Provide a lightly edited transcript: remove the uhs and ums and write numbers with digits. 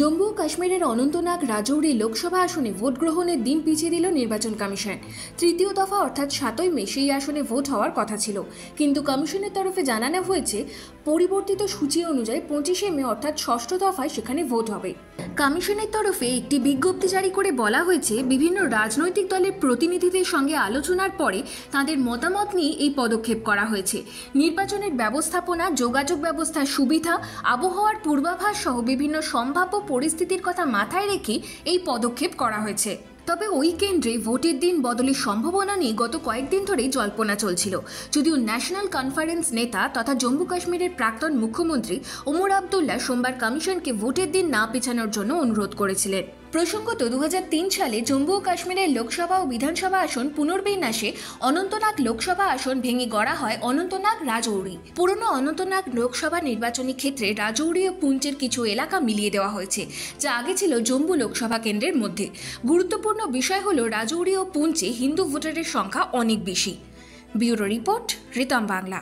জম্মু ও কাশ্মীরের অনন্তনাগ রাজৌরি লোকসভা আসনে ভোট গ্রহণের দিন পিছিয়ে দিল নির্বাচন কমিশন। তৃতীয় দফা অর্থাৎ 7ই মে সেই আসনে ভোট হওয়ার কথা ছিল, কিন্তু কমিশনের তরফে জানানো হয়েছে পরিবর্তিত সূচি অনুযায়ী 25শে মে অর্থাৎ ষষ্ঠ দফায় সেখানে ভোট হবে। কমিশনের তরফে একটি বিজ্ঞপ্তি জারি করে বলা হয়েছে, বিভিন্ন রাজনৈতিক দলের প্রতিনিধিদের সঙ্গে আলোচনার পরে তাদের মতামত নিয়ে এই পদক্ষেপ করা হয়েছে। নির্বাচনের ব্যবস্থাপনা, যোগাযোগ ব্যবস্থার সুবিধা, আবহাওয়ার পূর্বাভাস সহ বিভিন্ন সম্ভাব্য পরিস্থিতির কথা মাথায় রেখে এই পদক্ষেপ করা হয়েছে। তবে ওই কেন্দ্রে ভোটের দিন বদলের সম্ভাবনা নিয়ে গত কয়েকদিন ধরেই জল্পনা চলছিল, যদিও ন্যাশনাল কনফারেন্স নেতা তথা জম্মু কাশ্মীরের প্রাক্তন মুখ্যমন্ত্রী ওমর আবদুল্লাহ সোমবার কমিশনকে ভোটের দিন না পেছানোর জন্য অনুরোধ করেছিলেন। প্রসঙ্গত 2003 সালে জম্মু ও কাশ্মীরের লোকসভা ও বিধানসভা আসন পুনর্বিন্যাসে অনন্তনাগ লোকসভা আসন ভেঙে গড়া হয় অনন্তনাগ রাজৌরি। পুরনো অনন্তনাগ লোকসভা নির্বাচনী ক্ষেত্রে রাজৌরি ও পুঞ্চের কিছু এলাকা মিলিয়ে দেওয়া হয়েছে, যা আগে ছিল জম্মু লোকসভা কেন্দ্রের মধ্যে। গুরুত্বপূর্ণ বিষয় হল রাজৌরি ও পুঞ্চে হিন্দু ভোটারের সংখ্যা অনেক বেশি। Bureau report, Ritam Bangla.